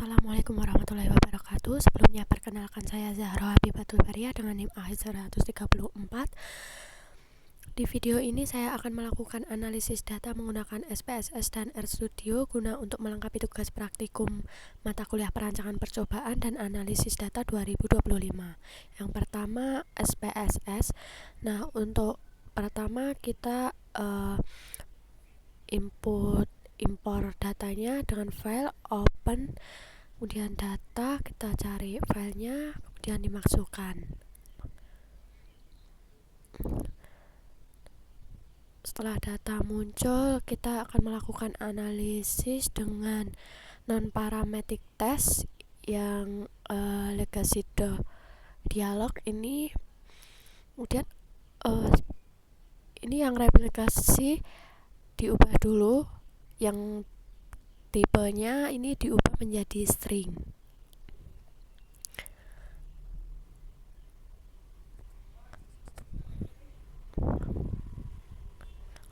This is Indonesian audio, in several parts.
Assalamualaikum warahmatullahi wabarakatuh. Sebelumnya perkenalkan, saya Zahra Habibatul Baria dengan NIM A134. Di video ini saya akan melakukan analisis data menggunakan SPSS dan RStudio guna untuk melengkapi tugas praktikum mata kuliah perancangan percobaan dan analisis data 2025. Yang pertama SPSS. Nah, untuk pertama kita impor datanya dengan file open, kemudian data, kita cari filenya, kemudian dimasukkan. Setelah data muncul, kita akan melakukan analisis dengan non-parametric test yang legacy dialog ini. Kemudian ini yang replikasi diubah dulu, yang tipenya ini diubah menjadi string.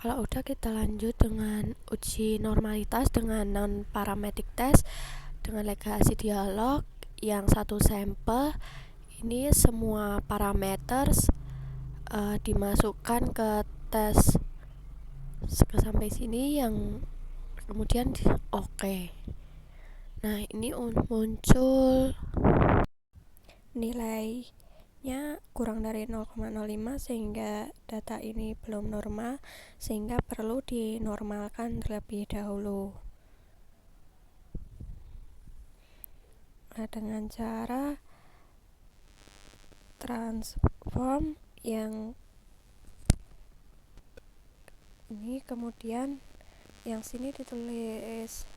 Kalau udah, kita lanjut dengan uji normalitas dengan non-parametric test dengan legacy dialog yang satu sampel. Ini semua parameter dimasukkan ke tes sampai sini, yang kemudian oke. Nah, ini muncul nilainya kurang dari 0,05 sehingga data ini belum normal, sehingga perlu dinormalkan terlebih dahulu. Nah, dengan cara transform yang ini, kemudian yang sini ditulis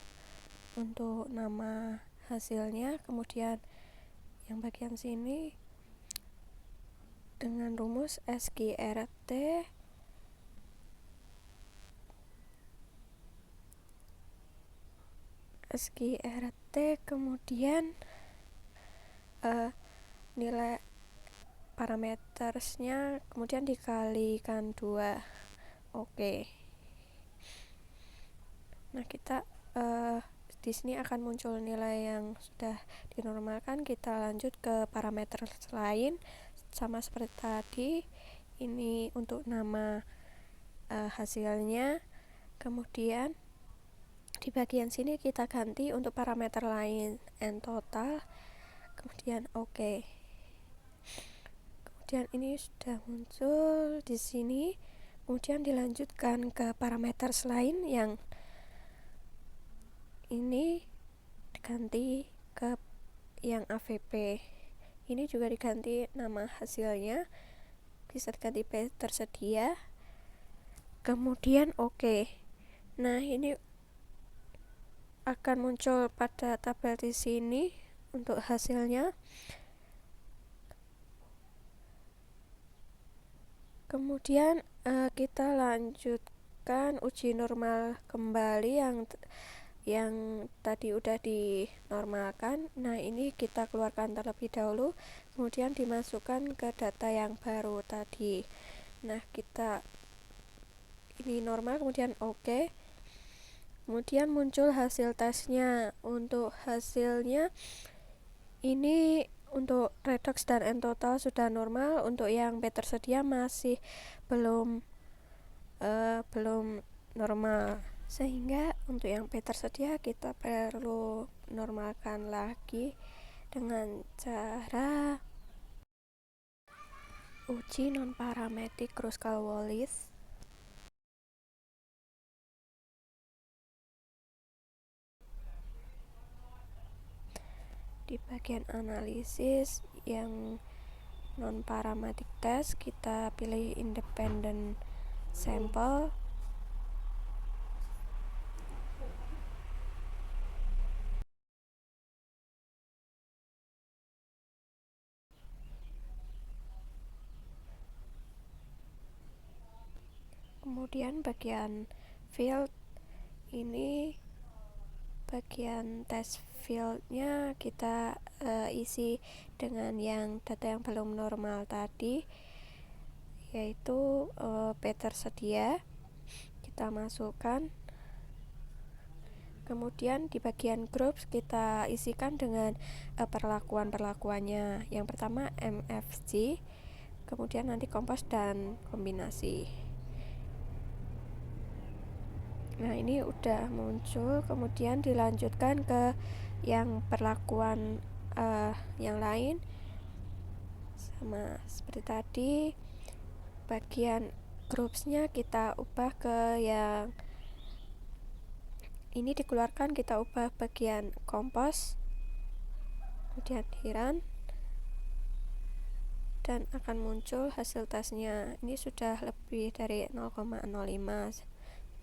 untuk nama hasilnya, kemudian yang bagian sini dengan rumus SQRT kemudian nilai parametersnya kemudian dikalikan 2. Oke. Nah, kita di sini akan muncul nilai yang sudah dinormalkan. Kita lanjut ke parameter lain, sama seperti tadi. Ini untuk nama hasilnya. Kemudian di bagian sini kita ganti untuk parameter lain, n total. Kemudian oke. Kemudian ini sudah muncul di sini. Kemudian dilanjutkan ke parameter lain, yang ini diganti ke yang AVP. Ini juga diganti nama hasilnya, bisa diganti P tersedia. Kemudian oke. Nah, ini akan muncul pada tabel di sini untuk hasilnya. Kemudian kita lanjutkan uji normal kembali yang tadi udah dinormalkan. Nah, ini kita keluarkan terlebih dahulu, kemudian dimasukkan ke data yang baru tadi. Nah, kita ini normal, kemudian oke. Kemudian muncul hasil tesnya. Untuk hasilnya ini untuk redox dan n total sudah normal. Untuk yang P tersedia masih belum normal, sehingga untuk yang P tersedia kita perlu normalkan lagi dengan cara uji non-parametric Kruskal-Wallis. Di bagian analisis yang non-parametric test, kita pilih independent sample. Kemudian bagian field ini, bagian test fieldnya kita isi dengan yang data yang belum normal tadi, yaitu P tersedia. Kita masukkan. Kemudian di bagian groups kita isikan dengan perlakuan-perlakuannya. Yang pertama MFC, kemudian nanti kompos dan kombinasi. Nah, ini udah muncul, kemudian dilanjutkan ke yang perlakuan yang lain. Sama seperti tadi, bagian groupsnya kita ubah ke yang ini dikeluarkan, kita ubah bagian kompos, kemudian heran, dan akan muncul hasil tesnya. Ini sudah lebih dari 0,05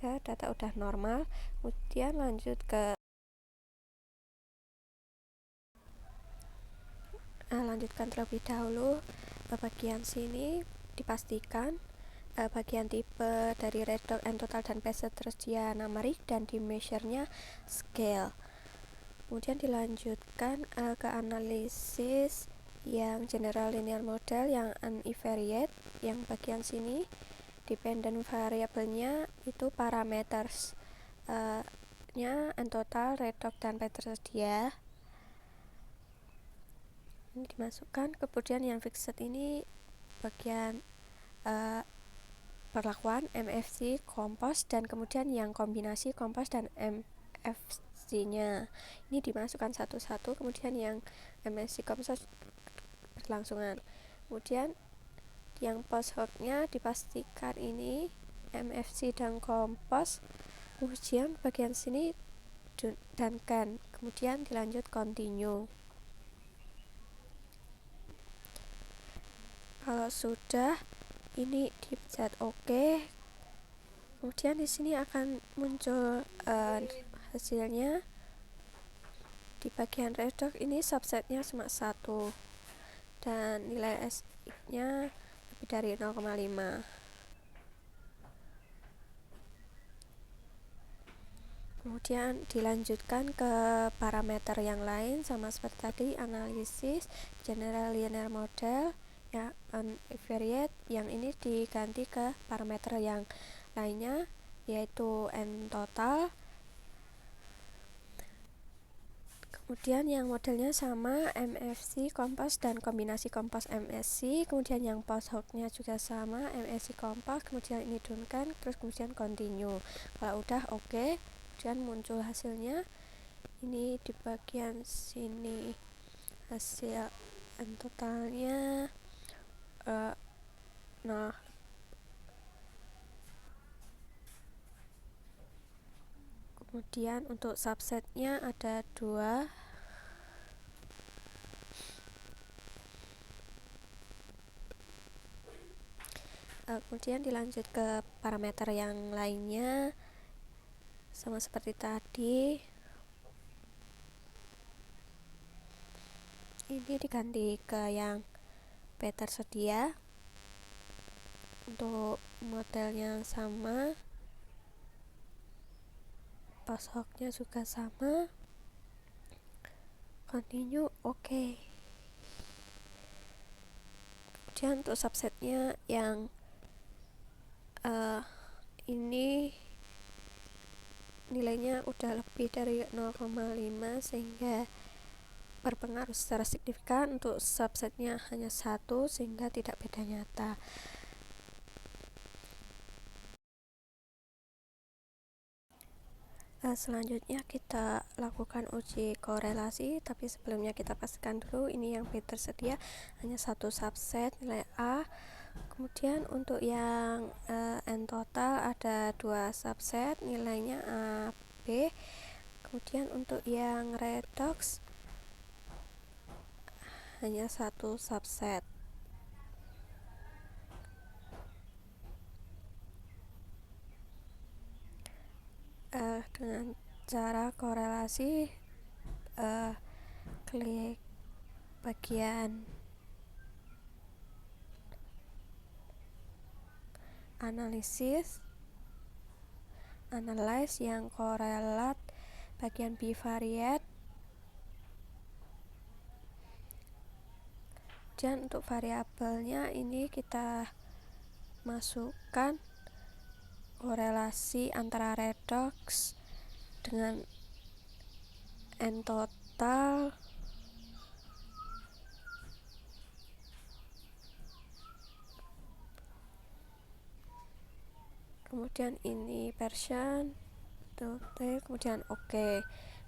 ya, data udah normal. Kemudian lanjut ke lanjutkan terlebih dahulu bagian sini, dipastikan bagian tipe dari redox and total dan peset tersedia numeric dan di measure-nya scale. Kemudian dilanjutkan ke analisis yang general linear model yang univariate. Yang bagian sini dependent variabelnya itu parameters nya and total, redox dan peset tersedia. Ini dimasukkan. Kemudian yang fixed ini bagian perlakuan MFC, kompos, dan kemudian yang kombinasi kompos dan MFC-nya ini dimasukkan satu-satu. Kemudian yang MFC kompos berlangsungan. Kemudian yang post hoc-nya dipastikan ini MFC dan kompos. Kemudian bagian sini dan can. Kemudian dilanjut continue. Kalau sudah, ini dipencet OK. Kemudian di sini akan muncul hasilnya. Di bagian redox ini subsetnya cuma 1 dan nilai SX-nya lebih dari 0,5. Kemudian dilanjutkan ke parameter yang lain sama seperti tadi, analisis general linear model ya, univariate. Yang ini diganti ke parameter yang lainnya yaitu n total. Kemudian yang modelnya sama MFC, kompos, dan kombinasi kompos MSC. Kemudian yang post hoc-nya juga sama MSC kompos. Kemudian ini dunkan, terus kemudian continue. Kalau udah oke, kemudian muncul hasilnya. Ini di bagian sini hasil n totalnya nah, kemudian untuk subsetnya ada 2. Kemudian dilanjut ke parameter yang lainnya sama seperti tadi. Ini diganti ke yang P tersedia. Untuk modelnya sama, post hoc-nya juga sama, continue OK. Kemudian untuk subsetnya yang ini nilainya udah lebih dari 0,5 sehingga berpengaruh secara signifikan. Untuk subsetnya hanya 1 sehingga tidak beda nyata. Selanjutnya kita lakukan uji korelasi, tapi sebelumnya kita pastikan dulu ini yang B tersedia hanya 1 subset nilai A. Kemudian untuk yang N total ada 2 subset nilainya A, B. Kemudian untuk yang redox hanya 1 subset. Dengan cara korelasi, klik bagian analisis, analyze yang korelat bagian bivariate. Dan untuk variabelnya ini kita masukkan korelasi antara redox dengan n total, kemudian ini version, kemudian oke.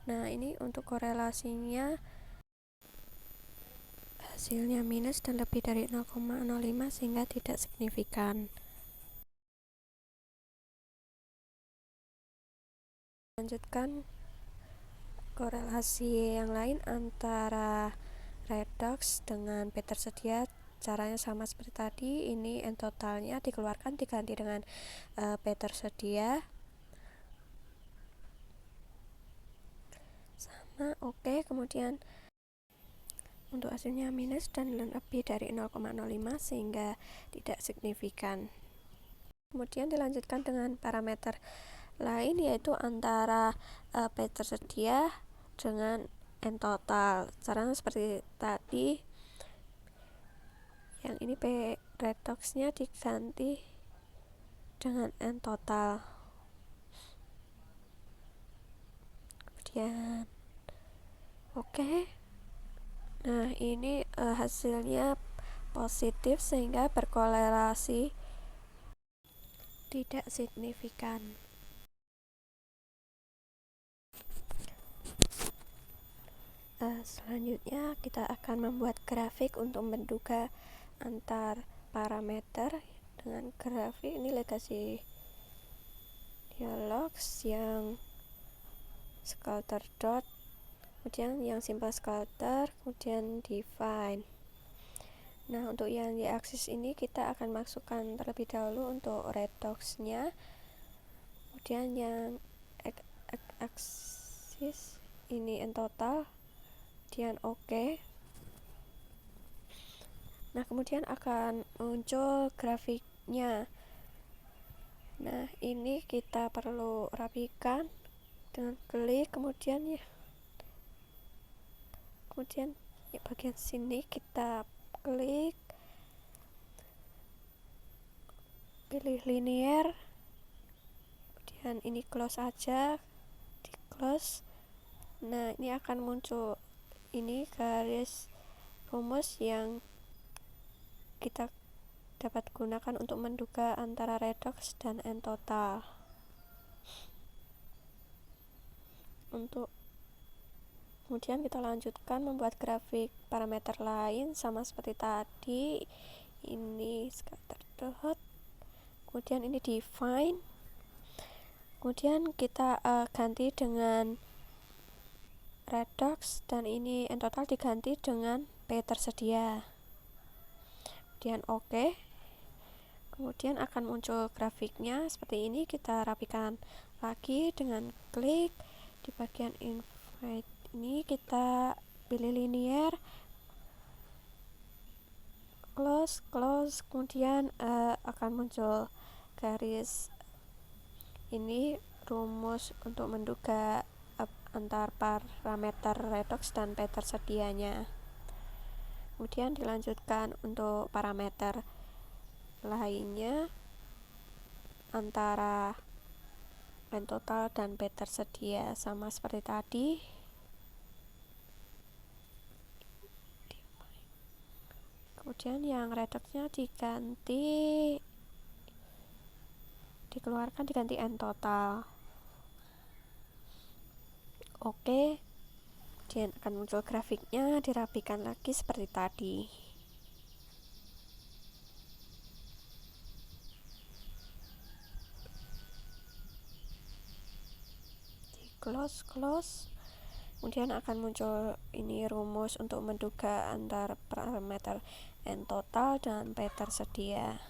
Nah, ini untuk korelasinya hasilnya minus dan lebih dari 0,05 sehingga tidak signifikan. Lanjutkan korelasi yang lain antara redox dengan P tersedia. Caranya sama seperti tadi. Ini n totalnya dikeluarkan diganti dengan P tersedia. Sama, oke. Kemudian untuk hasilnya minus dan lebih dari 0,05 sehingga tidak signifikan. Kemudian dilanjutkan dengan parameter lain, yaitu antara P tersedia dengan n total. Caranya seperti tadi. Yang ini P redoxnya diganti dengan n total. Kemudian oke. Nah, ini hasilnya positif sehingga berkorelasi tidak signifikan. Selanjutnya kita akan membuat grafik untuk menduga antar parameter. Dengan grafik ini legacy dialogs yang scatter dot, kemudian yang simple scatter, kemudian define. Nah, untuk yang y aksis ini kita akan masukkan terlebih dahulu untuk redoxnya, kemudian yang x aksis ini n total, kemudian oke. Nah, kemudian akan muncul grafiknya. Nah, ini kita perlu rapikan dengan klik, kemudian bagian sini kita klik, pilih linear, kemudian ini close aja, di close. Nah, ini akan muncul ini garis rumus yang kita dapat gunakan untuk menduga antara redox dan n total. Kemudian kita lanjutkan membuat grafik parameter lain sama seperti tadi. Ini scatter dot, kemudian ini define, kemudian kita ganti dengan redox, dan ini n total diganti dengan P tersedia. Kemudian oke. Kemudian akan muncul grafiknya seperti ini. Kita rapikan lagi dengan klik di bagian invite. Ini kita pilih linear, close, kemudian akan muncul garis ini rumus untuk menduga antar parameter redox dan P tersedianya. Kemudian dilanjutkan untuk parameter lainnya antara n total dan P tersedia sama seperti tadi. Kemudian yang redoxnya dikeluarkan diganti n total. Oke. Kemudian akan muncul grafiknya, dirapikan lagi seperti tadi. Di close. Kemudian akan muncul ini rumus untuk menduga antar parameter n total dan P tersedia.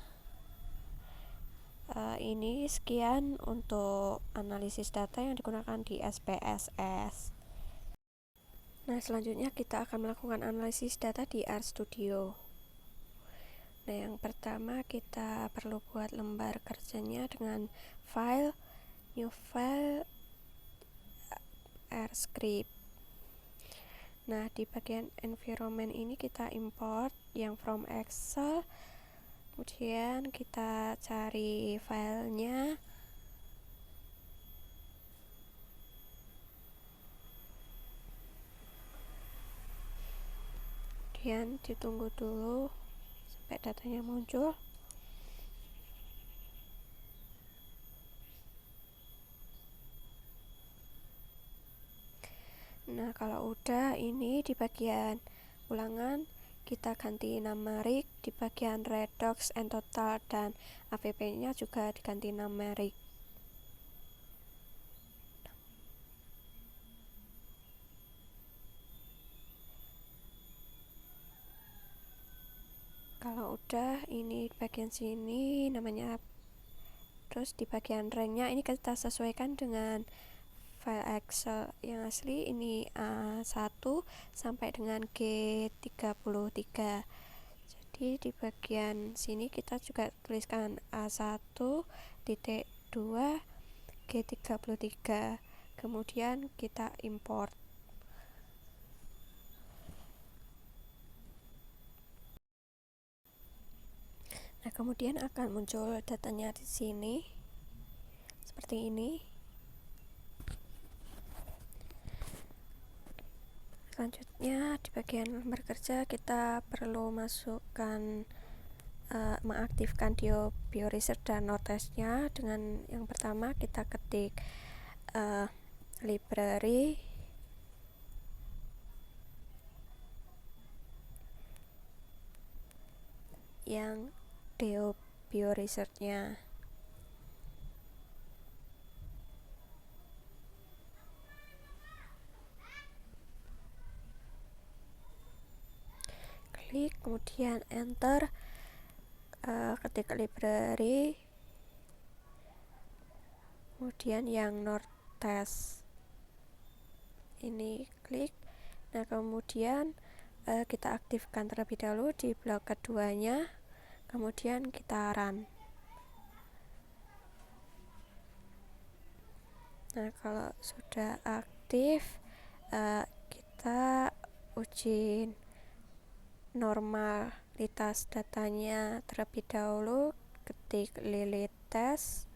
Ini sekian untuk analisis data yang digunakan di SPSS. Nah, selanjutnya kita akan melakukan analisis data di RStudio. Nah, yang pertama kita perlu buat lembar kerjanya dengan file, new file, RScript. Nah, di bagian environment ini kita import yang from Excel, kemudian kita cari filenya. kemudian ditunggu dulu sampai datanya muncul. Nah, kalau udah, ini di bagian ulangan kita ganti nama rig, di bagian redox and total dan avp nya juga diganti nama rig. Kalau udah, ini bagian sini namanya, terus di bagian ranknya ini kita sesuaikan dengan file Excel yang asli, ini A1 sampai dengan G33. Jadi di bagian sini kita juga tuliskan A1.2 G33, kemudian kita import. Nah, kemudian akan muncul datanya di sini seperti ini. Selanjutnya di bagian lembar kerja kita perlu masukkan mengaktifkan bioresearch dan notesnya. Dengan yang pertama kita ketik library yang bioresearch-nya. Klik, kemudian enter, ketik library, kemudian yang notes ini klik. Nah, kemudian kita aktifkan terlebih dahulu di blok keduanya, kemudian kita run. Nah, kalau sudah aktif, kita uji normalitas datanya terlebih dahulu, ketik lili test,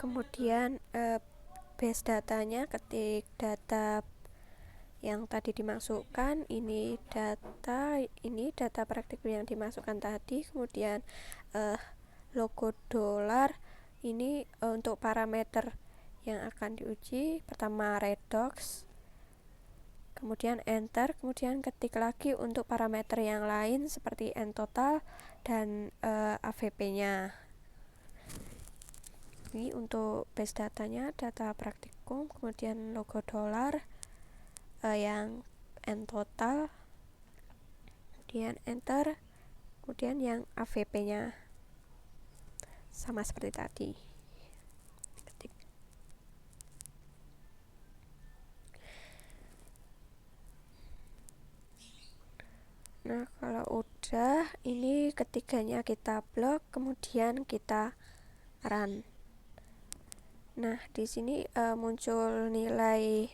kemudian base datanya ketik data yang tadi dimasukkan, ini data praktikum yang dimasukkan tadi, kemudian logo dolar ini untuk parameter yang akan diuji, pertama redox, kemudian enter, kemudian ketik lagi untuk parameter yang lain seperti n total dan avp nya. Ini untuk base datanya data praktikum, kemudian logo dolar yang n total, kemudian enter, kemudian yang avp nya sama seperti tadi. Ketik. Nah, kalau udah, ini ketiganya kita blok, kemudian kita run. Nah, di sini muncul nilai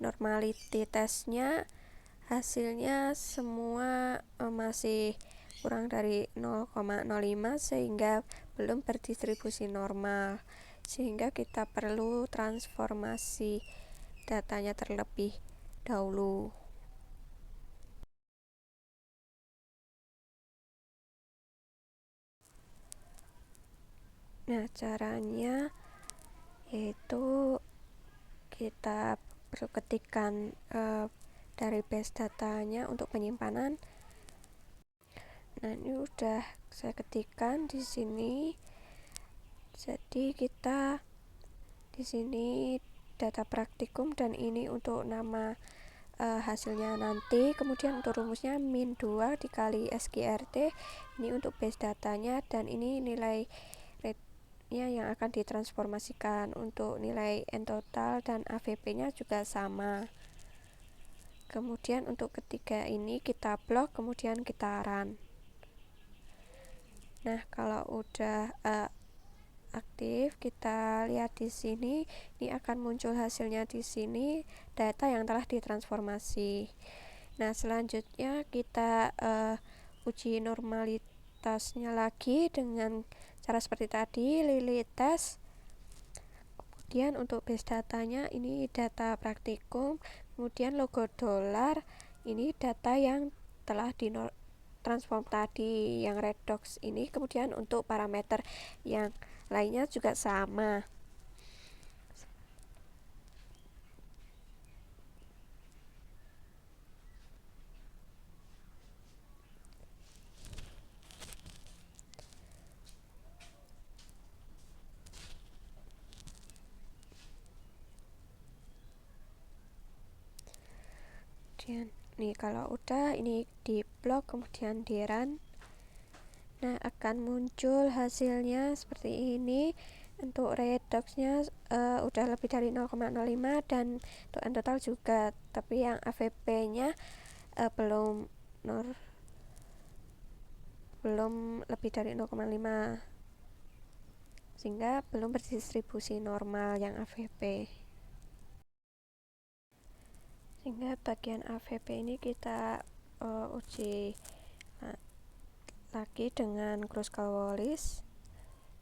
normality testnya, hasilnya semua masih kurang dari 0,05 sehingga belum berdistribusi normal, sehingga kita perlu transformasi datanya terlebih dahulu. Nah, caranya yaitu kita perlu ketikkan dari base datanya untuk penyimpanan. Nah, ini udah saya ketikkan di sini. Jadi kita di sini data praktikum dan ini untuk nama hasilnya nanti. Kemudian untuk rumusnya min 2 dikali SQRT, ini untuk base datanya, dan ini nilai rate-nya yang akan ditransformasikan. Untuk nilai n total dan avp nya juga sama. Kemudian untuk ketiga ini kita blok, kemudian kita run. Nah, kalau udah aktif, kita lihat di sini, ini akan muncul hasilnya di sini, data yang telah ditransformasi. Nah, selanjutnya kita uji normalitasnya lagi dengan cara seperti tadi, lili test, Kemudian untuk base datanya ini data praktikum, kemudian logo dolar ini data yang telah transform tadi yang redox ini. Kemudian untuk parameter yang lainnya juga sama. Kemudian nih kalau udah ini di blok kemudian di run, nah akan muncul hasilnya seperti ini. Untuk redoxnya udah lebih dari 0,05 dan untuk n total juga, tapi yang AVP nya belum lebih dari 0,5 sehingga belum berdistribusi normal yang AVP. Sehingga bagian AVP ini kita uji lagi dengan Kruskal Wallis.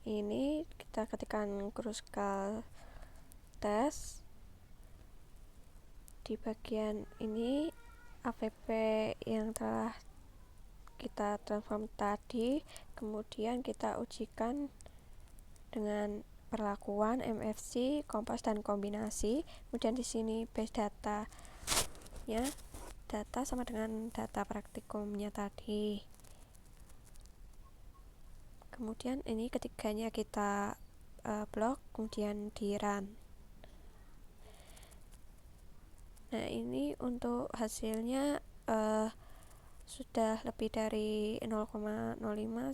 Ini kita ketikkan Kruskal test di bagian ini AVP yang telah kita transform tadi, kemudian kita ujikan dengan perlakuan MFC, kompos dan kombinasi. Kemudian di sini base data ya, data sama dengan data praktikumnya tadi. Kemudian ini ketiganya kita blok, kemudian di run. Nah ini untuk hasilnya sudah lebih dari 0,05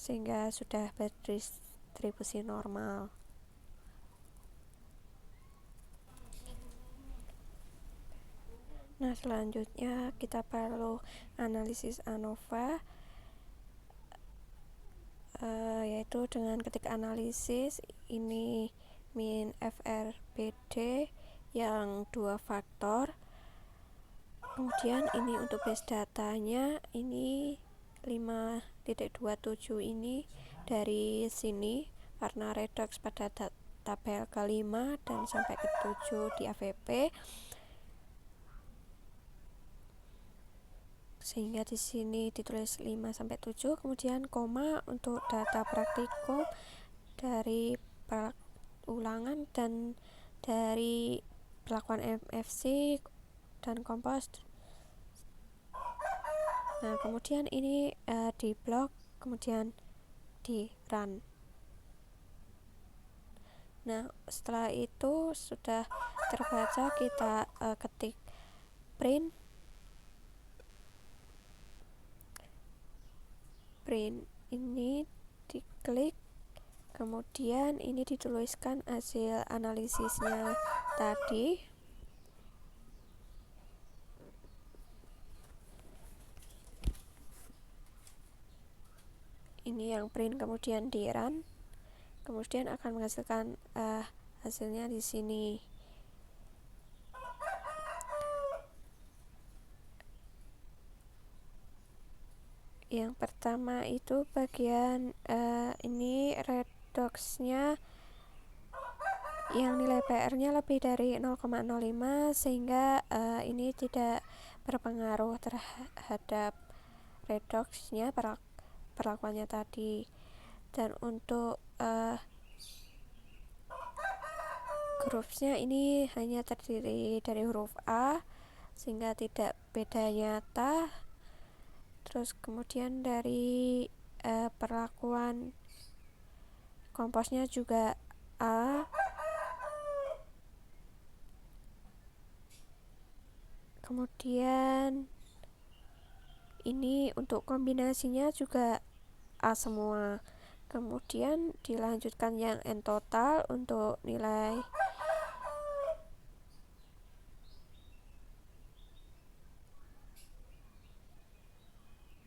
sehingga sudah berdistribusi normal. Nah selanjutnya kita perlu analisis ANOVA, yaitu dengan ketik analisis ini min FRBD yang 2 faktor. Kemudian ini untuk base datanya ini 5.27 ini dari sini karena redox pada tabel ke-5 dan sampai ke-7 di AVP, sehingga di sini ditulis 5 sampai 7, kemudian koma untuk data praktikum dari ulangan dan dari perlakuan MFC dan kompos. Nah kemudian ini di blok, kemudian di run. Nah setelah itu sudah terbaca, kita ketik print ini, diklik, kemudian ini dituliskan hasil analisisnya tadi. Ini yang print kemudian di run, kemudian akan menghasilkan hasilnya di sini. Yang pertama itu bagian ini redoxnya yang nilai PR-nya lebih dari 0,05 sehingga ini tidak berpengaruh terhadap redoxnya perlakuannya tadi. Dan untuk groupsnya ini hanya terdiri dari huruf A sehingga tidak beda nyata. Terus kemudian dari perlakuan komposnya juga A. Kemudian ini untuk kombinasinya juga A semua. Kemudian dilanjutkan yang N total untuk nilai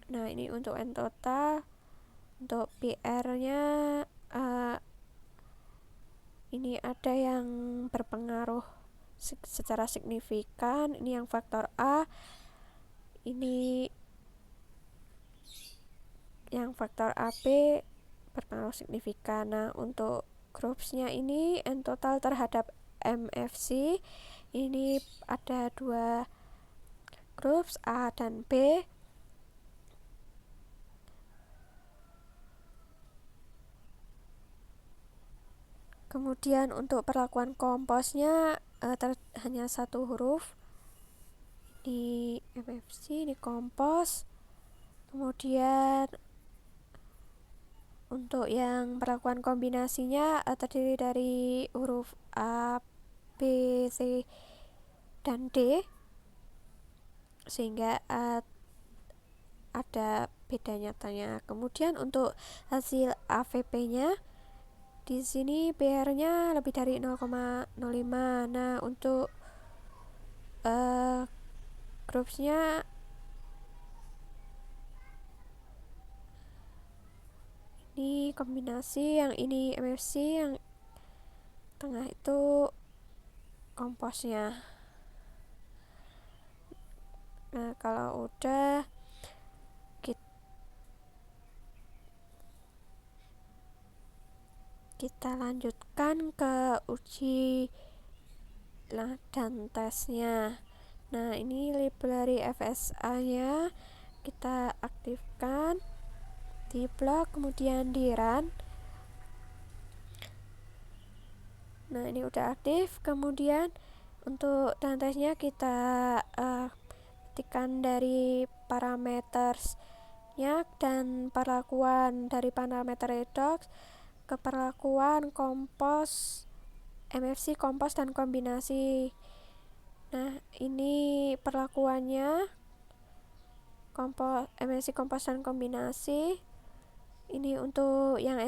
nah ini untuk N total. Untuk PR-nya ini ada yang berpengaruh secara signifikan, ini yang faktor A, ini yang faktor AB berpengaruh signifikan. Nah untuk groupsnya ini N total terhadap MFC. Ini ada dua grup, A dan B. Kemudian untuk perlakuan komposnya hanya satu huruf di MFC, di kompos. Kemudian untuk yang perlakuan kombinasinya terdiri dari huruf A, B, C, dan D, sehingga ada beda nyatanya. Kemudian untuk hasil AVP-nya di sini PR-nya lebih dari 0,05. Nah, untuk grupsnya ini kombinasi, yang ini MFC, yang tengah itu komposnya. Nah, kalau udah kita lanjutkan ke uji dan tesnya. Nah, ini library FSA nya kita aktifkan di blok, kemudian di run. Nah, ini udah aktif. Kemudian untuk dan tesnya kita ketikkan dari parametersnya dan perlakuan dari parameter redox ke perlakuan kompos, MFC, kompos, dan kombinasi. Nah, ini perlakuannya kompos, MFC, kompos, dan kombinasi. Ini untuk yang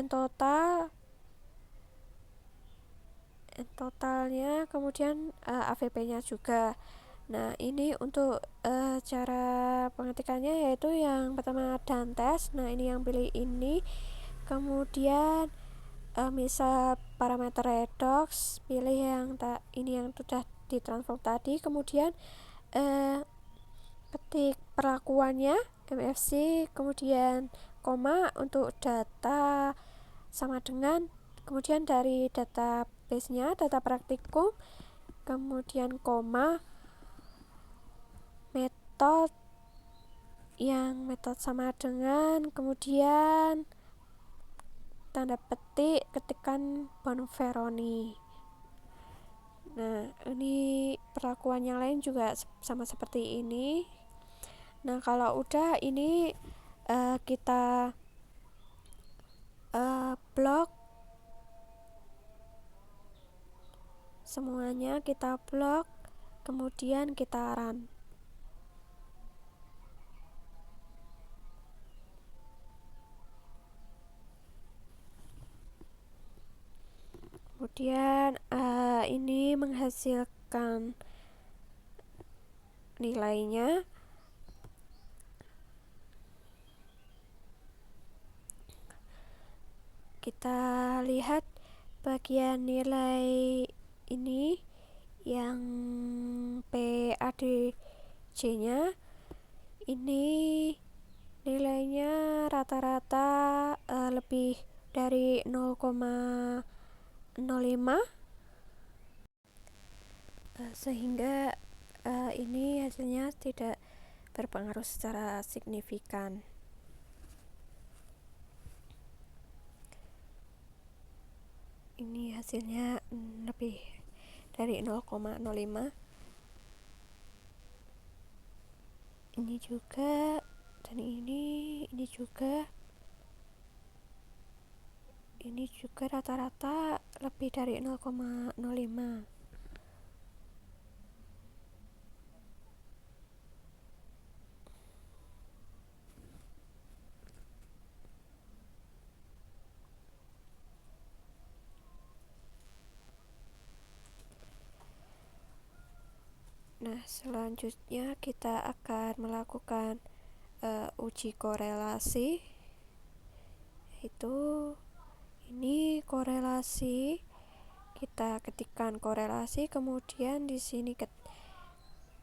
totalnya, kemudian AVP-nya juga. Nah, ini untuk cara pengetikannya yaitu yang pertama dan tes. Nah, ini yang pilih ini. Kemudian misal parameter redox, pilih yang ini yang sudah ditransform tadi. Kemudian ketik perlakuannya MFC, kemudian koma untuk data sama dengan, kemudian dari database-nya, data praktikum, kemudian koma metode yang metode sama dengan, kemudian tanda petik, ketikan Bonferroni. Nah, ini perlakuan yang lain juga sama seperti ini. Nah, kalau udah ini kita blok semuanya, kita blok, kemudian kita run. Kemudian ini menghasilkan nilainya. Kita lihat bagian nilai ini yang PADJ-nya. Ini nilainya rata-rata lebih dari 0,05, sehingga ini hasilnya tidak berpengaruh secara signifikan. Ini hasilnya lebih dari 0,05. Ini juga, dan ini juga. Ini juga rata-rata lebih dari 0,05. Nah, selanjutnya kita akan melakukan uji korelasi, yaitu ini korelasi. Kita ketikkan korelasi, kemudian di sini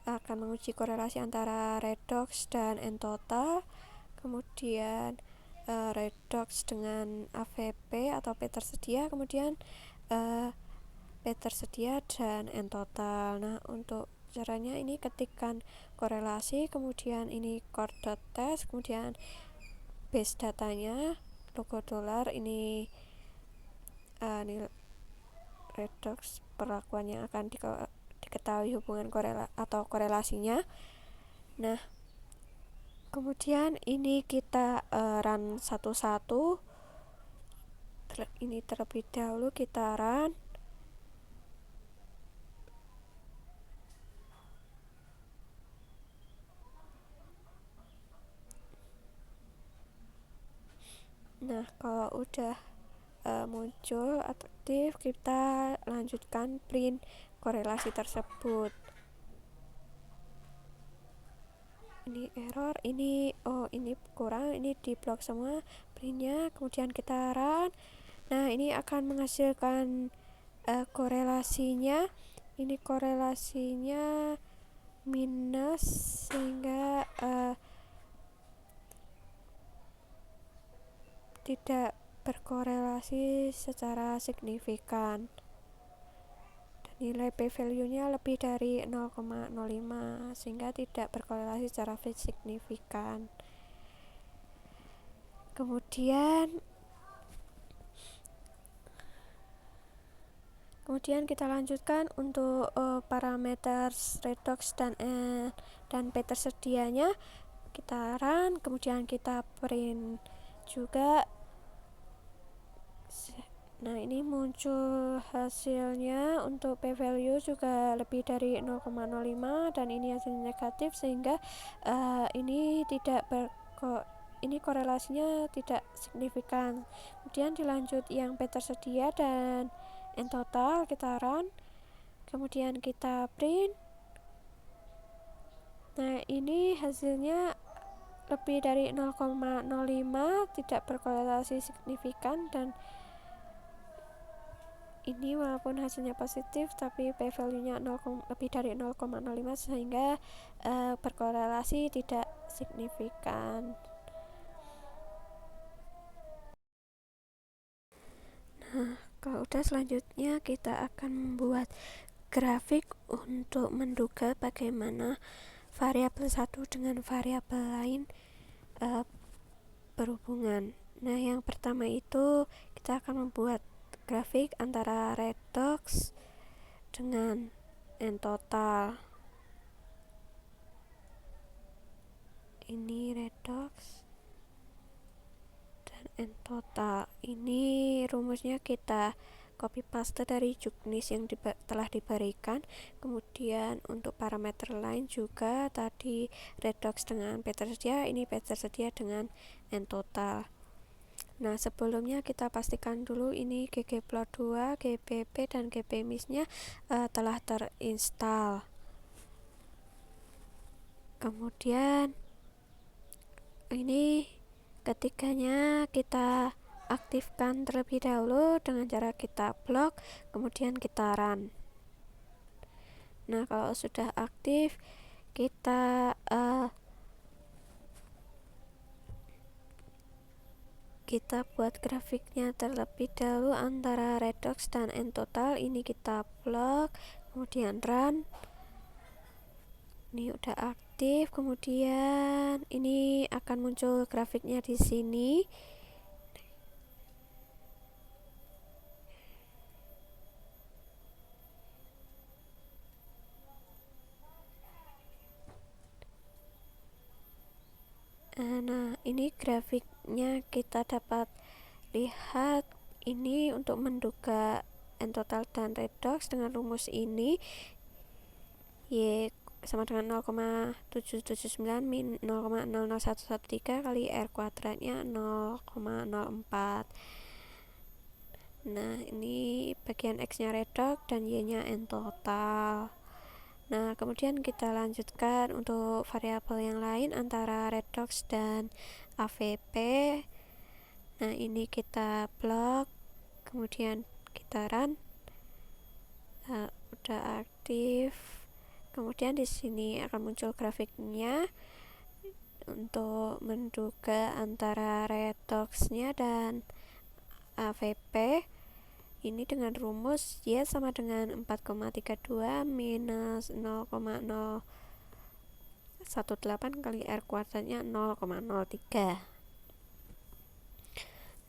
akan menguji korelasi antara redox dan n-total, kemudian redox dengan AVP atau P tersedia, kemudian P tersedia dan N total. Nah, untuk caranya ini ketikkan korelasi, kemudian ini core.test, kemudian base datanya logo dolar, ini nilai redox perlakuan yang akan diketahui hubungan korelasinya. Nah, kemudian ini kita run satu-satu. Ini terlebih dahulu kita run. Nah, kalau udah muncul aktif, kita lanjutkan print korelasi tersebut. Ini error, ini kurang, ini di blok semua printnya, kemudian kita run. Nah, ini akan menghasilkan korelasinya. Ini korelasinya minus, sehingga tidak berkorelasi secara signifikan. Nilai p-value-nya lebih dari 0,05 sehingga tidak berkorelasi secara signifikan. Kemudian kita lanjutkan untuk parameter redox dan P tersedianya. Kita run, kemudian kita print juga. Nah, ini muncul hasilnya untuk p-value juga lebih dari 0,05 dan ini hasilnya negatif, sehingga ini korelasinya tidak signifikan. Kemudian dilanjut yang p tersedia dan N total, kita run, kemudian kita print. Nah, ini hasilnya lebih dari 0,05, tidak berkorelasi signifikan, dan ini walaupun hasilnya positif tapi p-value-nya lebih dari 0,05 sehingga berkorelasi tidak signifikan. Nah, kalau udah, selanjutnya kita akan membuat grafik untuk menduga bagaimana variabel satu dengan variabel lain berhubungan. Nah, yang pertama itu kita akan membuat grafik antara redox dengan N total. Ini redox dan N total. Ini rumusnya kita copy paste dari juknis yang telah diberikan. Kemudian untuk parameter lain juga tadi redox dengan P tersedia, ini P tersedia dengan N total. Nah, sebelumnya kita pastikan dulu ini ggplot2, gpp, dan gbmis-nya telah terinstall. Kemudian ini ketiganya kita aktifkan terlebih dahulu dengan cara kita blok, kemudian kita run. Nah, kalau sudah aktif, kita buat grafiknya terlebih dahulu antara redox dan N total. Ini kita blok, kemudian run. Ini udah aktif, kemudian ini akan muncul grafiknya di sini. Nah, ini grafiknya kita dapat lihat. Ini untuk menduga N total dan redox dengan rumus ini, Y sama dengan 0,779 min 0,00113 kali R kuadratnya 0,04. Nah, ini bagian X nya redox dan Y nya N total. Nah, kemudian kita lanjutkan untuk variabel yang lain antara redox dan AVP. Nah, ini kita blok, kemudian kita run. Udah aktif. Kemudian di sini akan muncul grafiknya untuk menduga antara redoxnya dan AVP. ini dengan rumus Y sama dengan 4,32 minus 0,018 kali R kuadratnya 0,03.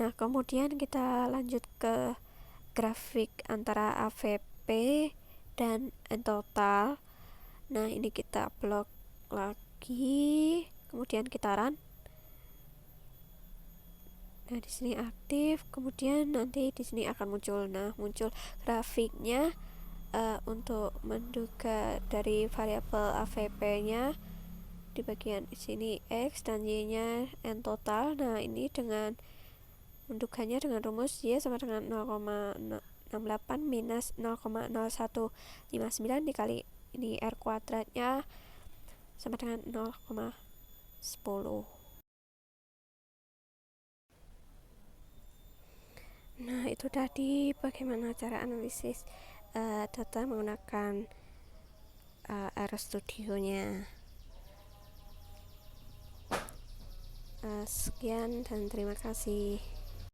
Nah, kemudian kita lanjut ke grafik antara AVP dan N total. Nah, ini kita blok lagi, kemudian kita run. Nah, di sini aktif, kemudian nanti di sini akan muncul. Nah, muncul grafiknya untuk menduga dari variabel AVP-nya di bagian sini X dan Y-nya N total. Nah, ini dengan menduganya dengan rumus Y sama dengan 0,68 minus 0,0159 dikali ini R kuadratnya sama dengan 0,10. Nah, itu tadi bagaimana cara analisis data menggunakan RStudio-nya. Sekian dan terima kasih.